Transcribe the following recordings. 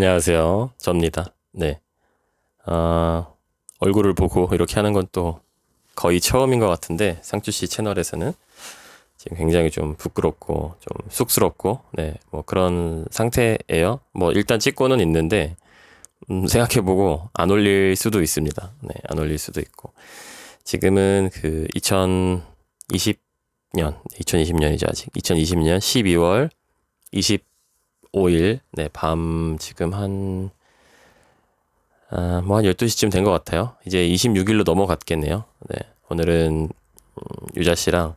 안녕하세요. 접니다. 네. 아, 얼굴을 보고 이렇게 하는 건 또 거의 처음인 것 같은데, 상추 씨 채널에서는 지금 굉장히 좀 부끄럽고, 좀 쑥스럽고, 네, 뭐 그런 상태예요. 뭐 일단 찍고는 있는데, 생각해보고 안 올릴 수도 있습니다. 네, 안 올릴 수도 있고. 지금은 그 2020년이죠, 아직. 2020년 12월 25일, 네, 밤 지금 뭐 한 12시쯤 된 것 같아요. 이제 26일로 넘어갔겠네요. 네. 오늘은 유자 씨랑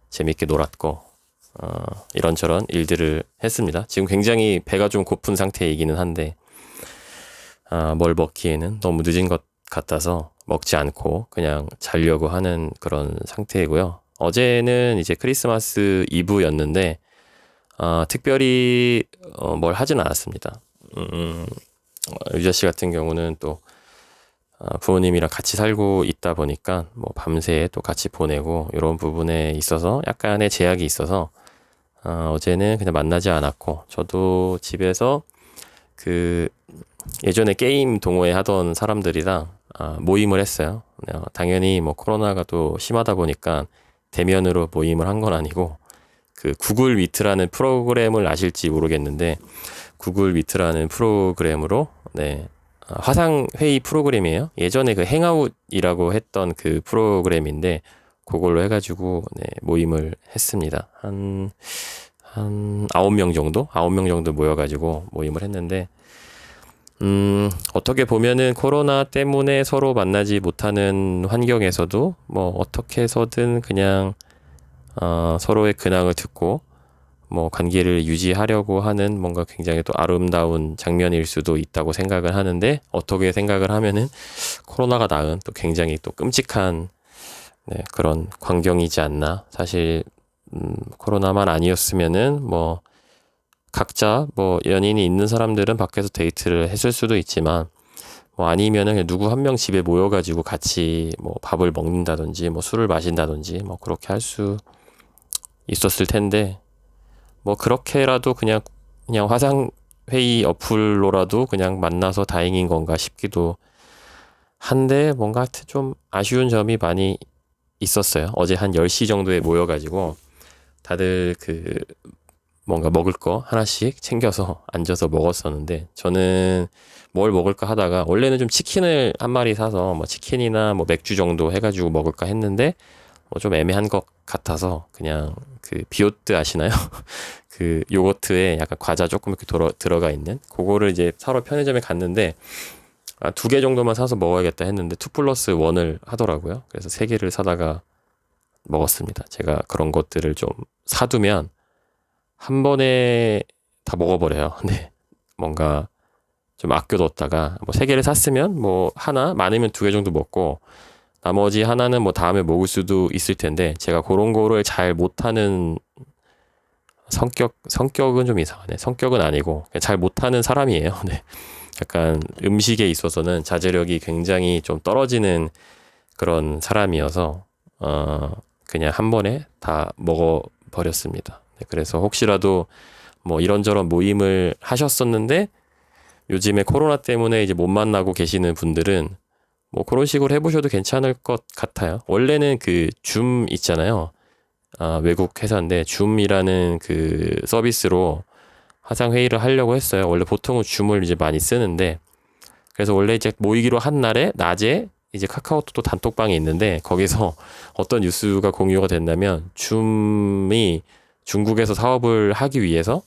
재밌게 놀았고, 이런저런 일들을 했습니다. 지금 굉장히 배가 좀 고픈 상태이기는 한데, 뭘 먹기에는 너무 늦은 것 같아서 먹지 않고 그냥 자려고 하는 그런 상태이고요. 어제는 이제 크리스마스 이브였는데, 특별히 뭘 하진 않았습니다. 유자 씨 같은 경우는 또 부모님이랑 같이 살고 있다 보니까 뭐 밤새 또 같이 보내고 이런 부분에 있어서 약간의 제약이 있어서 어제는 그냥 만나지 않았고, 저도 집에서 그 예전에 게임 동호회 하던 사람들이랑 모임을 했어요. 당연히 뭐 코로나가 또 심하다 보니까 대면으로 모임을 한 건 아니고, 그 구글 미트라는 프로그램을 아실지 모르겠는데, 구글 미트라는 프로그램으로, 네, 화상 회의 프로그램이에요. 예전에 그 행아웃이라고 했던 그 프로그램인데, 그걸로 해가지고 네, 모임을 했습니다. 한 9명 정도? 9명 정도 모여가지고 모임을 했는데, 어떻게 보면은 코로나 때문에 서로 만나지 못하는 환경에서도 뭐 어떻게 해서든 그냥 서로의 근황을 듣고 뭐 관계를 유지하려고 하는 뭔가 굉장히 또 아름다운 장면일 수도 있다고 생각을 하는데, 어떻게 생각을 하면은 코로나가 낳은 또 굉장히 또 끔찍한, 네, 그런 광경이지 않나. 사실 코로나만 아니었으면은 뭐 각자 뭐 연인이 있는 사람들은 밖에서 데이트를 했을 수도 있지만, 뭐 아니면은 그냥 누구 한 명 집에 모여가지고 같이 뭐 밥을 먹는다든지 뭐 술을 마신다든지 뭐 그렇게 할 수 있었을 텐데, 뭐 그렇게라도 그냥 화상 회의 어플로라도 그냥 만나서 다행인 건가 싶기도 한데, 뭔가 하여튼 좀 아쉬운 점이 많이 있었어요. 어제 한 10시 정도에 모여가지고 다들 그 뭔가 먹을 거 하나씩 챙겨서 앉아서 먹었었는데, 저는 뭘 먹을까 하다가 원래는 좀 치킨을 한 마리 사서 뭐 치킨이나 뭐 맥주 정도 해가지고 먹을까 했는데, 뭐 좀 애매한 것 같아서 그냥 그 비오트 아시나요? 그 요거트에 약간 과자 조금 이렇게 들어가 있는 그거를 이제 사러 편의점에 갔는데, 두 개 정도만 사서 먹어야겠다 했는데 2 플러스 1을 하더라고요. 그래서 세 개를 사다가 먹었습니다. 제가 그런 것들을 좀 사두면 한 번에 다 먹어버려요. 근데 뭔가 좀 아껴뒀다가 뭐 세 개를 샀으면 뭐 하나, 많으면 두 개 정도 먹고 나머지 하나는 뭐 다음에 먹을 수도 있을 텐데, 제가 그런 거를 잘 못하는 성격은 좀 이상하네. 성격은 아니고 그냥 잘 못하는 사람이에요. 네. 약간 음식에 있어서는 자제력이 굉장히 좀 떨어지는 그런 사람이어서 그냥 한 번에 다 먹어버렸습니다. 네, 그래서 혹시라도 뭐 이런저런 모임을 하셨었는데 요즘에 코로나 때문에 이제 못 만나고 계시는 분들은 뭐 그런 식으로 해보셔도 괜찮을 것 같아요. 원래는 그 줌 있잖아요. 외국 회사인데 줌이라는 그 서비스로 화상 회의를 하려고 했어요. 원래 보통은 줌을 이제 많이 쓰는데, 그래서 원래 이제 모이기로 한 날에 낮에 이제 카카오톡 단톡방이 있는데, 거기서 어떤 뉴스가 공유가 됐냐면 줌이 중국에서 사업을 하기 위해서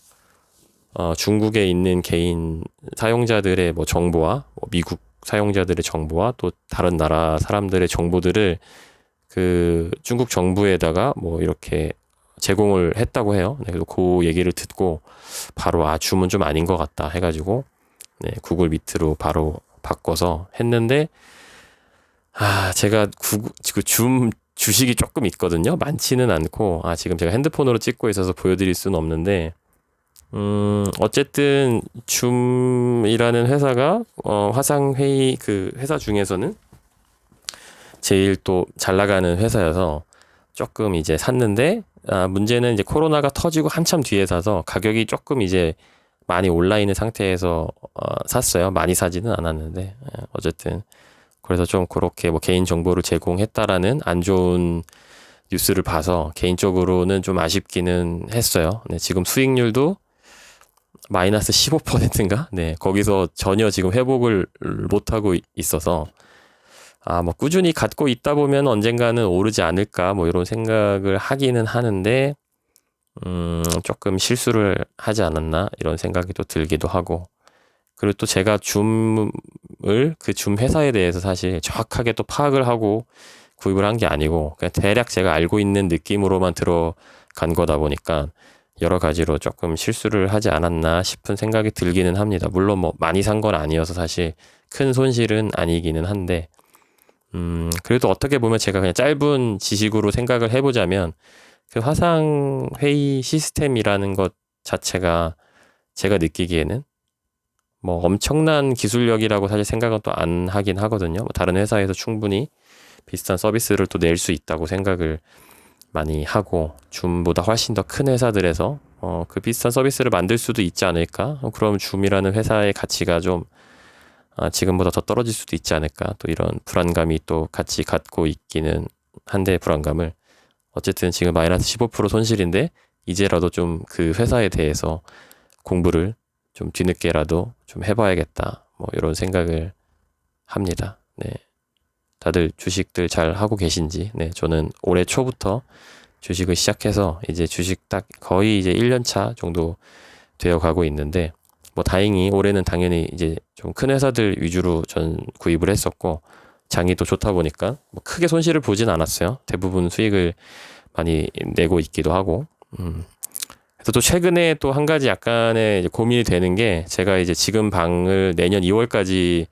중국에 있는 개인 사용자들의 뭐 정보와 뭐 미국 사용자들의 정보와 또 다른 나라 사람들의 정보들을 그 중국 정부에다가 뭐 이렇게 제공을 했다고 해요. 네, 그래서 그 얘기를 듣고 바로 줌은 좀 아닌 것 같다 해가지고 네, 구글 미트로 바로 바꿔서 했는데, 제가 줌 주식이 조금 있거든요. 많지는 않고, 지금 제가 핸드폰으로 찍고 있어서 보여드릴 수는 없는데, 어쨌든 줌이라는 회사가 화상회의 그 회사 중에서는 제일 또 잘 나가는 회사여서 조금 이제 샀는데, 문제는 이제 코로나가 터지고 한참 뒤에 사서 가격이 조금 이제 많이 올라 있는 상태에서 샀어요. 많이 사지는 않았는데 어쨌든 그래서 좀 그렇게 뭐 개인 정보를 제공했다라는 안 좋은 뉴스를 봐서 개인적으로는 좀 아쉽기는 했어요. 네, 지금 수익률도 마이너스 15%인가? 네, 거기서 전혀 지금 회복을 못하고 있어서 뭐 꾸준히 갖고 있다 보면 언젠가는 오르지 않을까 뭐 이런 생각을 하기는 하는데 조금 실수를 하지 않았나 이런 생각이 또 들기도 하고 그리고 또 제가 줌을 그 줌 회사에 대해서 사실 정확하게 또 파악을 하고 구입을 한 게 아니고 그냥 대략 제가 알고 있는 느낌으로만 들어간 거다 보니까 여러 가지로 조금 실수를 하지 않았나 싶은 생각이 들기는 합니다. 물론 뭐 많이 산 건 아니어서 사실 큰 손실은 아니기는 한데 그래도 어떻게 보면 제가 그냥 짧은 지식으로 생각을 해보자면 그 화상 회의 시스템이라는 것 자체가 제가 느끼기에는 뭐 엄청난 기술력이라고 사실 생각은 또 안 하긴 하거든요. 뭐 다른 회사에서 충분히 비슷한 서비스를 또 낼 수 있다고 생각을 많이 하고 줌보다 훨씬 더 큰 회사들에서 그 비슷한 서비스를 만들 수도 있지 않을까? 그럼 줌이라는 회사의 가치가 좀 지금보다 더 떨어질 수도 있지 않을까? 또 이런 불안감이 또 같이 갖고 있기는 한데 불안감을 어쨌든 지금 마이너스 15% 손실인데 이제라도 좀 그 회사에 대해서 공부를 좀 뒤늦게라도 좀 해봐야겠다. 뭐 이런 생각을 합니다. 네. 다들 주식들 잘 하고 계신지. 네. 저는 올해 초부터 주식을 시작해서 이제 주식 딱 거의 이제 1년 차 정도 되어 가고 있는데 뭐 다행히 올해는 당연히 이제 좀 큰 회사들 위주로 전 구입을 했었고 장이 또 좋다 보니까 뭐 크게 손실을 보진 않았어요. 대부분 수익을 많이 내고 있기도 하고. 그래서 또 최근에 또 한 가지 약간의 이제 고민이 되는 게 제가 이제 지금 방을 내년 2월까지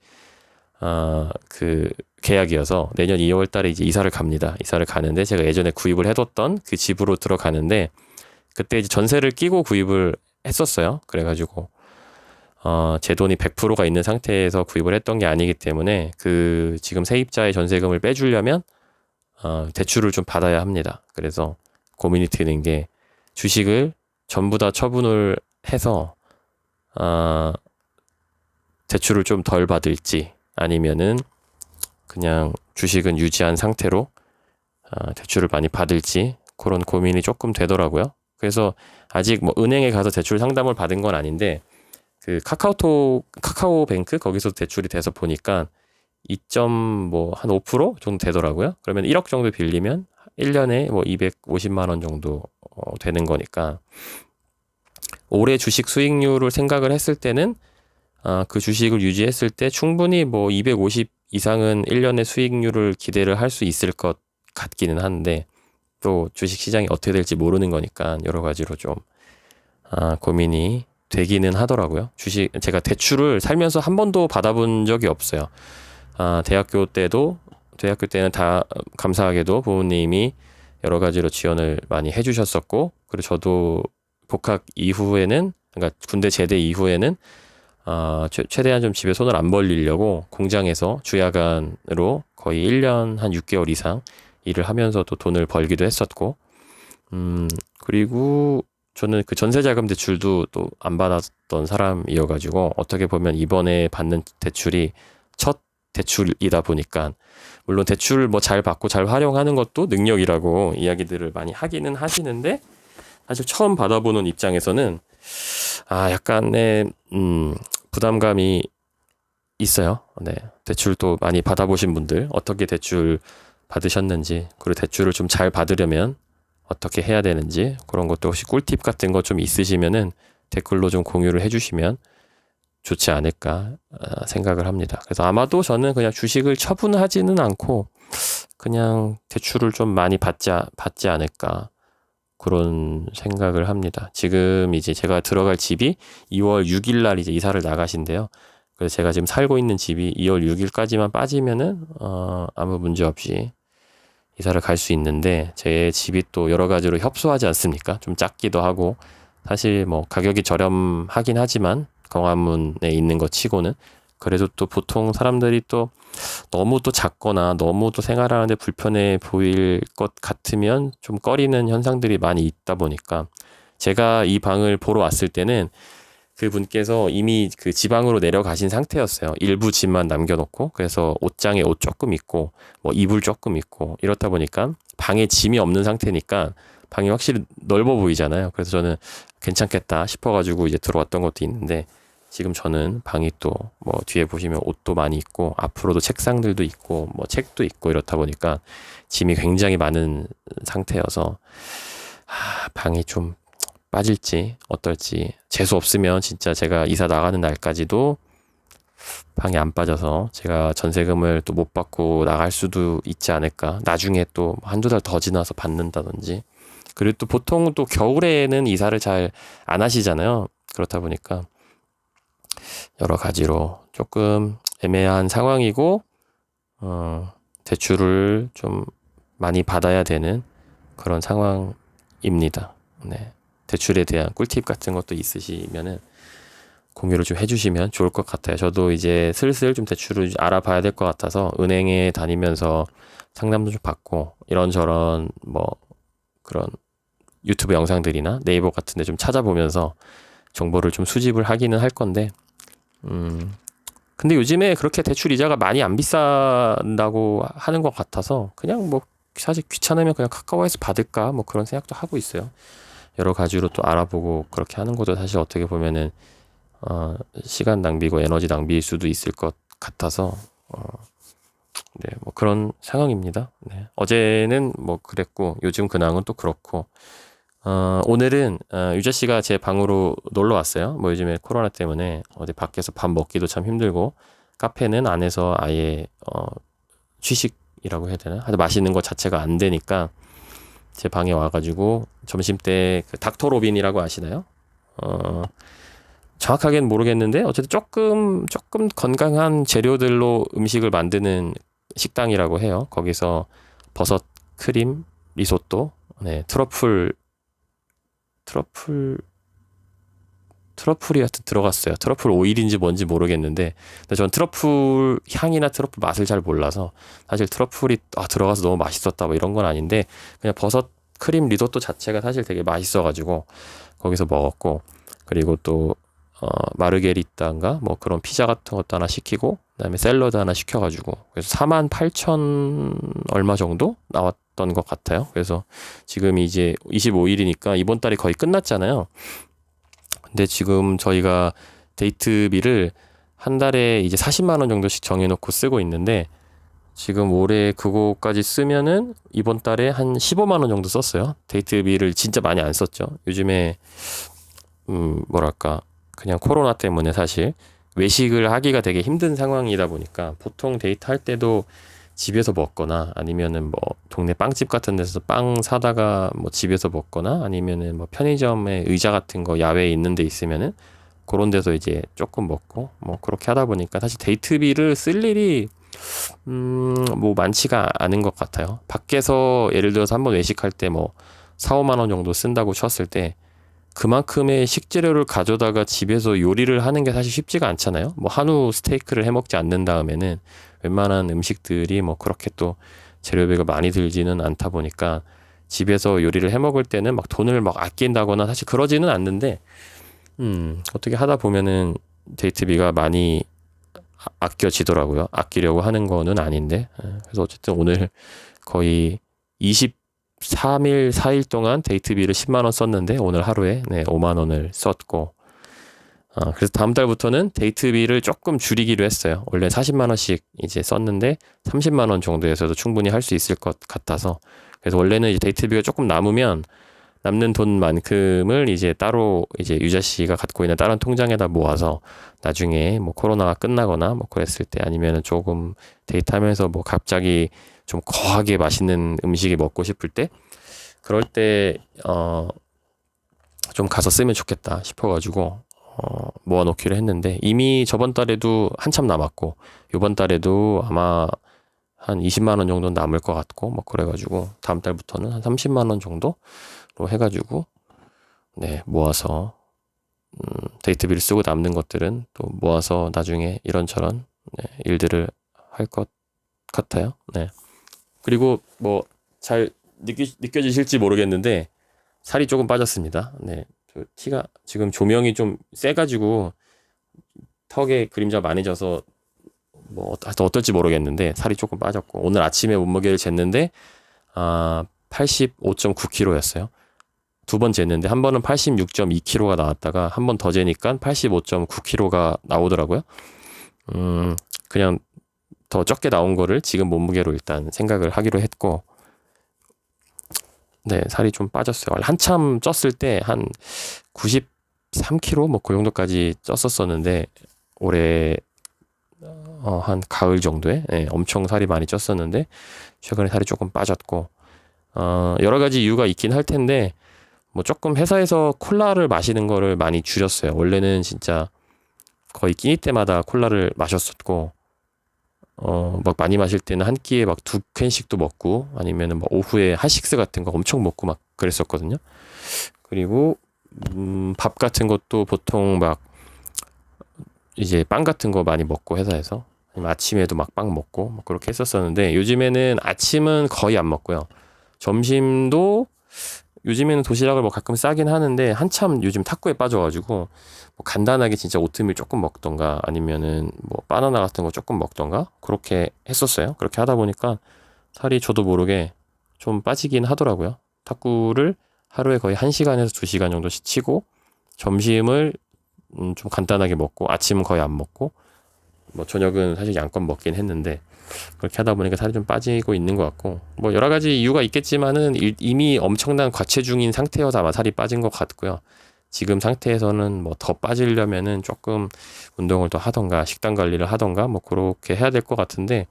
그 계약이어서 내년 2월 달에 이제 이사를 갑니다. 이사를 가는데 제가 예전에 구입을 해뒀던 그 집으로 들어가는데 그때 이제 전세를 끼고 구입을 했었어요. 그래가지고 제 돈이 100%가 있는 상태에서 구입을 했던 게 아니기 때문에 그 지금 세입자의 전세금을 빼주려면 대출을 좀 받아야 합니다. 그래서 고민이 드는 게 주식을 전부 다 처분을 해서 대출을 좀 덜 받을지 아니면은 그냥 주식은 유지한 상태로 대출을 많많이 받을지 그런 고민이 조금 되더라고요. 그래서 아직 뭐 은행에 가서 대출 상담을 받은 건 아닌데 그 카카오뱅크 거기서 대출이 돼서 보니까 2.5% 정도 되더라고요. 그러면 1억 정도 빌리면 1년에 뭐 250만 원 정도 되는 거니까 올해 주식 수익률을 생각을 했을 때는 그 주식을 유지했을 때 충분히 뭐 250 이상은 1년의 수익률을 기대를 할 수 있을 것 같기는 한데 또 주식 시장이 어떻게 될지 모르는 거니까 여러 가지로 좀 고민이 되기는 하더라고요. 제가 대출을 살면서 한 번도 받아본 적이 없어요. 대학교 때는 다 감사하게도 부모님이 여러 가지로 지원을 많이 해주셨었고 그리고 저도 복학 이후에는 그러니까 군대 제대 이후에는 최대한 좀 집에 손을 안 벌리려고 공장에서 주야간으로 거의 1년 한 6개월 이상 일을 하면서도 돈을 벌기도 했었고 그리고 저는 그 전세자금 대출도 또 안 받았던 사람이어가지고 어떻게 보면 이번에 받는 대출이 첫 대출이다 보니까 물론 대출을 뭐 잘 받고 잘 활용하는 것도 능력이라고 이야기들을 많이 하기는 하시는데 사실 처음 받아보는 입장에서는 약간의 부담감이 있어요. 네. 대출도 많이 받아보신 분들 어떻게 대출 받으셨는지 그리고 대출을 좀 잘 받으려면 어떻게 해야 되는지 그런 것도 혹시 꿀팁 같은 거 좀 있으시면은 댓글로 좀 공유를 해주시면 좋지 않을까 생각을 합니다. 그래서 아마도 저는 그냥 주식을 처분하지는 않고 그냥 대출을 좀 많이 받지 않을까 그런 생각을 합니다. 지금 이제 제가 들어갈 집이 2월 6일 날 이제 이사를 나가신대요. 그래서 제가 지금 살고 있는 집이 2월 6일까지만 빠지면은 아무 문제 없이 이사를 갈 수 있는데 제 집이 또 여러 가지로 협소하지 않습니까? 좀 작기도 하고 사실 뭐 가격이 저렴하긴 하지만 광화문에 있는 것 치고는 그래도 또 보통 사람들이 또 너무 또 작거나 너무 또 생활하는데 불편해 보일 것 같으면 좀 꺼리는 현상들이 많이 있다 보니까 제가 이 방을 보러 왔을 때는 그 분께서 이미 그 지방으로 내려가신 상태였어요. 일부 짐만 남겨놓고. 그래서 옷장에 옷 조금 있고 뭐 이불 조금 있고 이렇다 보니까 방에 짐이 없는 상태니까 방이 확실히 넓어 보이잖아요. 그래서 저는 괜찮겠다 싶어가지고 이제 들어왔던 것도 있는데, 지금 저는 방이 또 뭐 뒤에 보시면 옷도 많이 있고 앞으로도 책상들도 있고 뭐 책도 있고 이렇다 보니까 짐이 굉장히 많은 상태여서 방이 좀 빠질지 어떨지, 재수 없으면 진짜 제가 이사 나가는 날까지도 방이 안 빠져서 제가 전세금을 또 못 받고 나갈 수도 있지 않을까. 나중에 또 한두 달 더 지나서 받는다든지. 그리고 또 보통 또 겨울에는 이사를 잘 안 하시잖아요. 그렇다 보니까 여러 가지로 조금 애매한 상황이고, 대출을 좀 많이 받아야 되는 그런 상황입니다. 네. 대출에 대한 꿀팁 같은 것도 있으시면은 공유를 좀 해주시면 좋을 것 같아요. 저도 이제 슬슬 좀 대출을 알아봐야 될 것 같아서 은행에 다니면서 상담도 좀 받고 이런저런 뭐 그런 유튜브 영상들이나 네이버 같은 데 좀 찾아보면서 정보를 좀 수집을 하기는 할 건데, 근데 요즘에 그렇게 대출 이자가 많이 안 비싼다고 하는 것 같아서 그냥 뭐 사실 귀찮으면 그냥 카카오에서 받을까 뭐 그런 생각도 하고 있어요. 여러 가지로 또 알아보고 그렇게 하는 것도 사실 어떻게 보면은 시간 낭비고 에너지 낭비일 수도 있을 것 같아서 네, 뭐 그런 상황입니다. 네. 어제는 뭐 그랬고 요즘 근황은 또 그렇고, 오늘은 유자 씨가 제 방으로 놀러 왔어요. 뭐 요즘에 코로나 때문에 어디 밖에서 밥 먹기도 참 힘들고 카페는 안에서 아예 취식이라고 해야 되나? 하여튼 맛있는 거 자체가 안 되니까 제 방에 와가지고 점심 때 그 닥터 로빈이라고 아시나요? 정확하게는 모르겠는데 어쨌든 조금 건강한 재료들로 음식을 만드는 식당이라고 해요. 거기서 버섯 크림 리소또, 네, 트러플이 하여튼 들어갔어요. 트러플 오일인지 뭔지 모르겠는데, 근데 전 트러플 향이나 트러플 맛을 잘 몰라서 사실 트러플이 들어가서 너무 맛있었다 뭐 이런 건 아닌데, 그냥 버섯 크림 리조또 자체가 사실 되게 맛있어가지고 거기서 먹었고, 그리고 또 마르게리따인가 뭐 그런 피자 같은 것도 하나 시키고 그다음에 샐러드 하나 시켜가지고 그래서 48,000 얼마 정도 나왔던 것 같아요. 그래서 지금 이제 25일이니까 이번 달이 거의 끝났잖아요. 근데 지금 저희가 데이트비를 한 달에 이제 40만 원 정도씩 정해놓고 쓰고 있는데, 지금 올해 그거까지 쓰면은 이번 달에 한 15만 원 정도 썼어요. 데이트비를 진짜 많이 안 썼죠. 요즘에 뭐랄까 그냥 코로나 때문에 사실 외식을 하기가 되게 힘든 상황이다 보니까 보통 데이트 할 때도 집에서 먹거나 아니면은 뭐 동네 빵집 같은 데서 빵 사다가 뭐 집에서 먹거나 아니면은 뭐 편의점에 의자 같은 거 야외에 있는 데 있으면은 그런 데서 이제 조금 먹고 뭐 그렇게 하다 보니까 사실 데이트비를 쓸 일이 뭐 많지가 않은 것 같아요. 밖에서 예를 들어서 한번 외식할 때 뭐 4, 5만 원 정도 쓴다고 쳤을 때 그만큼의 식재료를 가져다가 집에서 요리를 하는 게 사실 쉽지가 않잖아요. 뭐 한우 스테이크를 해 먹지 않는 다음에는 웬만한 음식들이 뭐 그렇게 또 재료비가 많이 들지는 않다 보니까 집에서 요리를 해 먹을 때는 막 돈을 막 아낀다거나 사실 그러지는 않는데, 어떻게 하다 보면은 데이트비가 많이 아껴지더라고요. 아끼려고 하는 거는 아닌데. 그래서 어쨌든 오늘 거의 23일, 4일 동안 데이트비를 10만 원 썼는데 오늘 하루에 네, 5만 원을 썼고, 그래서 다음 달부터는 데이트비를 조금 줄이기로 했어요. 원래 40만 원씩 이제 썼는데 30만 원 정도에서도 충분히 할 수 있을 것 같아서, 그래서 원래는 이제 데이트비가 조금 남으면 남는 돈만큼을 이제 따로 이제 유자 씨가 갖고 있는 다른 통장에다 모아서 나중에 뭐 코로나가 끝나거나 뭐 그랬을 때 아니면은 조금 데이트하면서 뭐 갑자기 좀 거하게 맛있는 음식이 먹고 싶을 때 그럴 때 좀 가서 쓰면 좋겠다 싶어가지고 모아놓기로 했는데, 이미 저번 달에도 한참 남았고 요번 달에도 아마 한 20만 원 정도 남을 것 같고 뭐 그래가지고 다음 달부터는 한 30만 원 정도로 해가지고 네 모아서 데이트비를 쓰고 남는 것들은 또 모아서 나중에 이런저런 네, 일들을 할 것 같아요. 네. 그리고 뭐 잘 느껴지실지 모르겠는데 살이 조금 빠졌습니다. 네. 저 티가 지금 조명이 좀 세가지고 턱에 그림자 많이 져서 뭐 하여튼 어떨지 모르겠는데 살이 조금 빠졌고 오늘 아침에 몸무게를 쟀는데 85.9kg였어요. 두 번 쟀는데 한 번은 86.2kg가 나왔다가 한 번 더 재니까 85.9kg가 나오더라고요. 그냥 더 적게 나온 거를 지금 몸무게로 일단 생각을 하기로 했고, 네, 살이 좀 빠졌어요. 한참 쪘을 때 한 93kg 뭐 그 정도까지 쪘었었는데 올해 한 가을 정도에 엄청 살이 많이 쪘었는데 최근에 살이 조금 빠졌고 여러 가지 이유가 있긴 할 텐데 뭐 조금 회사에서 콜라를 마시는 거를 많이 줄였어요. 원래는 진짜 거의 끼니 때마다 콜라를 마셨었고 막 많이 마실 때는 한 끼에 막 2캔씩도 먹고 아니면은 뭐 오후에 핫식스 같은 거 엄청 먹고 막 그랬었거든요. 그리고 밥 같은 것도 보통 막 이제 빵 같은 거 많이 먹고 회사에서 아니면 아침에도 막 빵 먹고 뭐 그렇게 했었었는데 요즘에는 아침은 거의 안 먹고요. 점심도 요즘에는 도시락을 뭐 가끔 싸긴 하는데 한참 요즘 탁구에 빠져가지고 뭐 간단하게 진짜 오트밀 조금 먹던가 아니면은 뭐 바나나 같은 거 조금 먹던가 그렇게 했었어요. 그렇게 하다 보니까 살이 저도 모르게 좀 빠지긴 하더라고요. 탁구를 하루에 거의 1시간에서 2시간 정도씩 치고 점심을 좀 간단하게 먹고 아침은 거의 안 먹고 뭐 저녁은 사실 양껏 먹긴 했는데 그렇게 하다 보니까 살이 좀 빠지고 있는 것 같고 뭐 여러 가지 이유가 있겠지만은 이미 엄청난 과체중인 상태여서 아마 살이 빠진 것 같고요. 지금 상태에서는 뭐 더 빠지려면은 조금 운동을 더 하던가 식단 관리를 하던가 뭐 그렇게 해야 될 것 같은데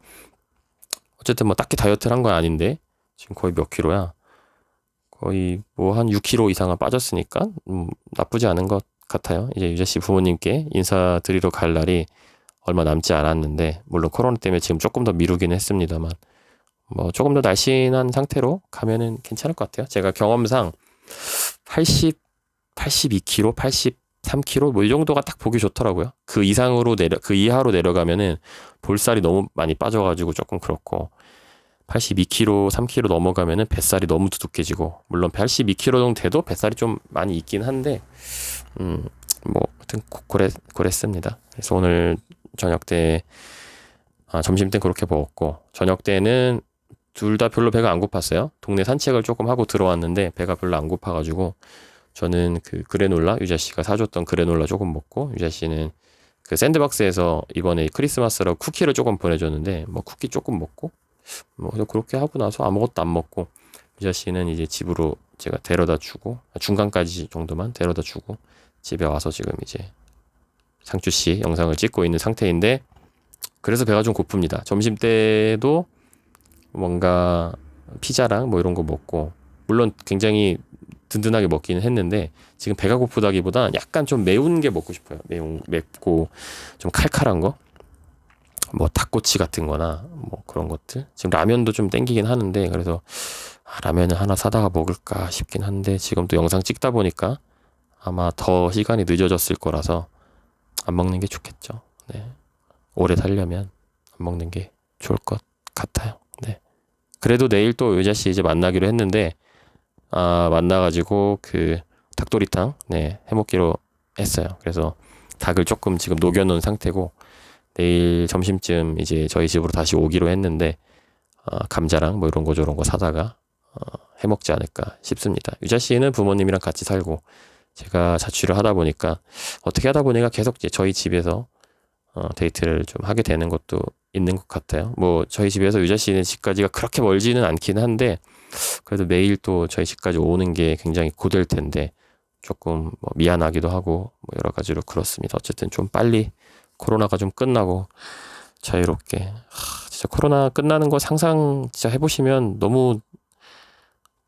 어쨌든 뭐 딱히 다이어트를 한 건 아닌데 지금 거의 몇 킬로야? 거의 뭐 한 6kg 이상은 빠졌으니까 나쁘지 않은 것 같아요. 이제 유자 씨 부모님께 인사드리러 갈 날이 얼마 남지 않았는데 물론 코로나 때문에 지금 조금 더 미루기는 했습니다만 뭐 조금 더 날씬한 상태로 가면은 괜찮을 것 같아요. 제가 경험상 82kg, 83kg 뭐 이 정도가 딱 보기 좋더라고요. 그 이하로 내려가면은 볼살이 너무 많이 빠져가지고 조금 그렇고 82kg, 3kg 넘어가면은 뱃살이 너무 두둑해지고 물론 82kg 정도 돼도 뱃살이 좀 많이 있긴 한데 뭐 하여튼 그랬습니다. 그래서 오늘 저녁 때 점심 때 그렇게 먹었고 저녁 때는 둘 다 별로 배가 안 고팠어요. 동네 산책을 조금 하고 들어왔는데 배가 별로 안 고파가지고 저는 그 그래놀라 유자 씨가 사줬던 그래놀라 조금 먹고 유자 씨는 그 샌드박스에서 이번에 크리스마스라고 쿠키를 조금 보내줬는데 뭐 쿠키 조금 먹고 뭐 그렇게 하고 나서 아무것도 안 먹고 유자 씨는 이제 집으로 제가 데려다 주고 중간까지 정도만 데려다 주고 집에 와서 지금 이제 상추 씨 영상을 찍고 있는 상태인데 그래서 배가 좀 고픕니다. 점심 때도 뭔가 피자랑 뭐 이런 거 먹고 물론 굉장히 든든하게 먹기는 했는데 지금 배가 고프다기보다 약간 좀 매운 게 먹고 싶어요. 맵고 좀 칼칼한 거. 뭐 닭꼬치 같은 거나 뭐 그런 것들. 지금 라면도 좀 땡기긴 하는데 그래서 라면을 하나 사다가 먹을까 싶긴 한데 지금 또 영상 찍다 보니까 아마 더 시간이 늦어졌을 거라서 안 먹는 게 좋겠죠. 네. 오래 살려면 안 먹는 게 좋을 것 같아요. 네. 그래도 내일 또 의자 씨 이제 만나기로 했는데 만나가지고 그 닭도리탕 해먹기로 했어요. 그래서 닭을 조금 지금 녹여놓은 상태고 내일 점심쯤 이제 저희 집으로 다시 오기로 했는데 감자랑 뭐 이런 거 저런 거 사다가 해먹지 않을까 싶습니다. 유자 씨는 부모님이랑 같이 살고 제가 자취를 하다 보니까 어떻게 하다 보니까 계속 이제 저희 집에서 데이트를 좀 하게 되는 것도 있는 것 같아요. 뭐 저희 집에서 유자 씨는 집까지가 그렇게 멀지는 않긴 한데 그래도 매일 또 저희 집까지 오는 게 굉장히 고될 텐데 조금 뭐 미안하기도 하고 뭐 여러 가지로 그렇습니다. 어쨌든 좀 빨리 코로나가 좀 끝나고 자유롭게 진짜 코로나 끝나는 거 상상 진짜 해보시면 너무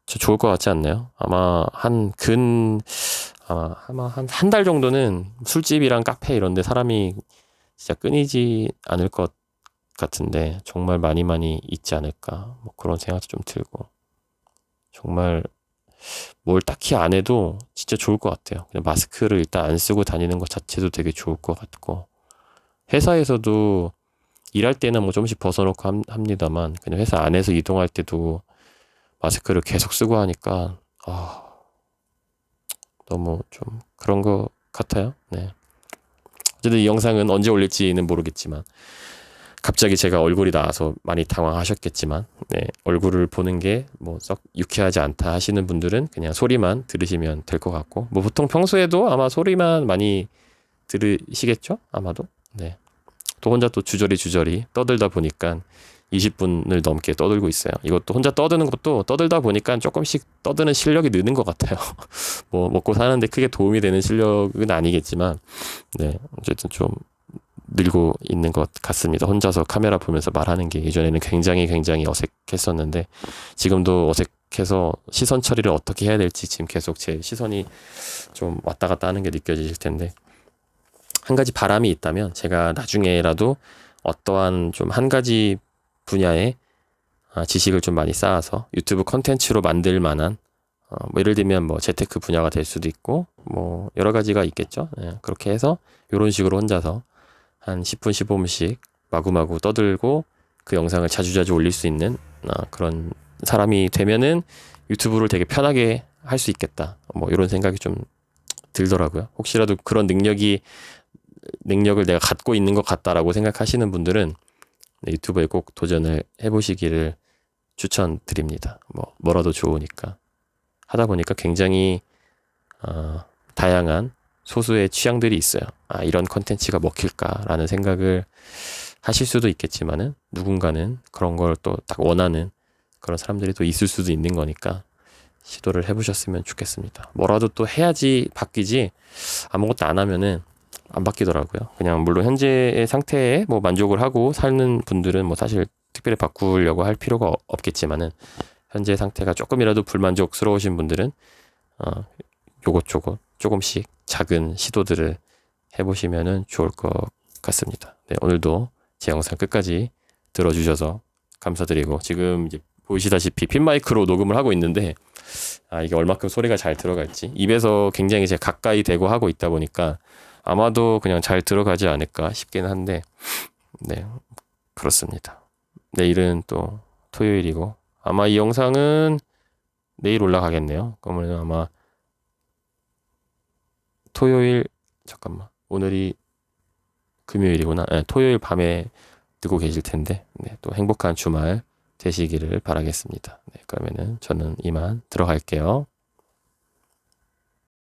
진짜 좋을 것 같지 않나요? 아마 한 달 정도는 술집이랑 카페 이런 데 사람이 진짜 끊이지 않을 것 같은데 정말 많이 있지 않을까 뭐 그런 생각도 좀 들고 정말 뭘 딱히 안 해도 진짜 좋을 것 같아요. 그냥 마스크를 일단 안 쓰고 다니는 것 자체도 되게 좋을 것 같고 회사에서도 일할 때는 뭐 조금씩 벗어놓고 합니다만 그냥 회사 안에서 이동할 때도 마스크를 계속 쓰고 하니까 너무 좀 그런 것 같아요. 네. 어쨌든 이 영상은 언제 올릴지는 모르겠지만 갑자기 제가 얼굴이 나와서 많이 당황하셨겠지만 네, 얼굴을 보는 게 뭐 썩 유쾌하지 않다 하시는 분들은 그냥 소리만 들으시면 될 것 같고 뭐 보통 평소에도 아마 소리만 많이 들으시겠죠? 아마도. 네. 또 혼자 또 주저리 떠들다 보니까 20분을 넘게 떠들고 있어요. 이것도 혼자 떠드는 것도 떠들다 보니까 조금씩 떠드는 실력이 느는 것 같아요. 뭐 먹고 사는데 크게 도움이 되는 실력은 아니겠지만 네, 어쨌든 좀 늘고 있는 것 같습니다. 혼자서 카메라 보면서 말하는 게 예전에는 굉장히 어색했었는데 지금도 어색해서 시선 처리를 어떻게 해야 될지 지금 계속 제 시선이 좀 왔다 갔다 하는 게 느껴지실 텐데 한 가지 바람이 있다면 제가 나중에라도 어떠한 좀 한 가지 분야의 지식을 좀 많이 쌓아서 유튜브 컨텐츠로 만들 만한 뭐 예를 들면 뭐 재테크 분야가 될 수도 있고 뭐 여러 가지가 있겠죠. 네, 그렇게 해서 이런 식으로 혼자서 한 10분 15분씩 마구마구 떠들고 그 영상을 자주자주 올릴 수 있는 그런 사람이 되면은 유튜브를 되게 편하게 할 수 있겠다. 뭐 이런 생각이 좀 들더라고요. 혹시라도 그런 능력을 내가 갖고 있는 것 같다라고 생각하시는 분들은 유튜브에 꼭 도전을 해보시기를 추천드립니다. 뭐라도 좋으니까. 하다 보니까 굉장히 다양한 소수의 취향들이 있어요. 이런 컨텐츠가 먹힐까라는 생각을 하실 수도 있겠지만은 누군가는 그런 걸 또 딱 원하는 그런 사람들이 또 있을 수도 있는 거니까 시도를 해보셨으면 좋겠습니다. 뭐라도 또 해야지 바뀌지 아무것도 안 하면은 안 바뀌더라고요. 그냥 물론 현재의 상태에 뭐 만족을 하고 사는 분들은 뭐 사실 특별히 바꾸려고 할 필요가 없겠지만은 현재 상태가 조금이라도 불만족스러우신 분들은 요것저것 조금씩 작은 시도들을 해보시면은 좋을 것 같습니다. 네, 오늘도 제 영상 끝까지 들어주셔서 감사드리고 지금 이제 보시다시피 핀마이크로 녹음을 하고 있는데 이게 얼마큼 소리가 잘 들어갈지 입에서 굉장히 제가 가까이 대고 하고 있다 보니까 아마도 그냥 잘 들어가지 않을까 싶긴 한데 네, 그렇습니다. 내일은 또 토요일이고 아마 이 영상은 내일 올라가겠네요. 그러면 아마 오늘이 금요일이구나. 네, 토요일 밤에 듣고 계실 텐데 네, 또 행복한 주말 되시기를 바라겠습니다. 네, 그러면은 저는 이만 들어갈게요.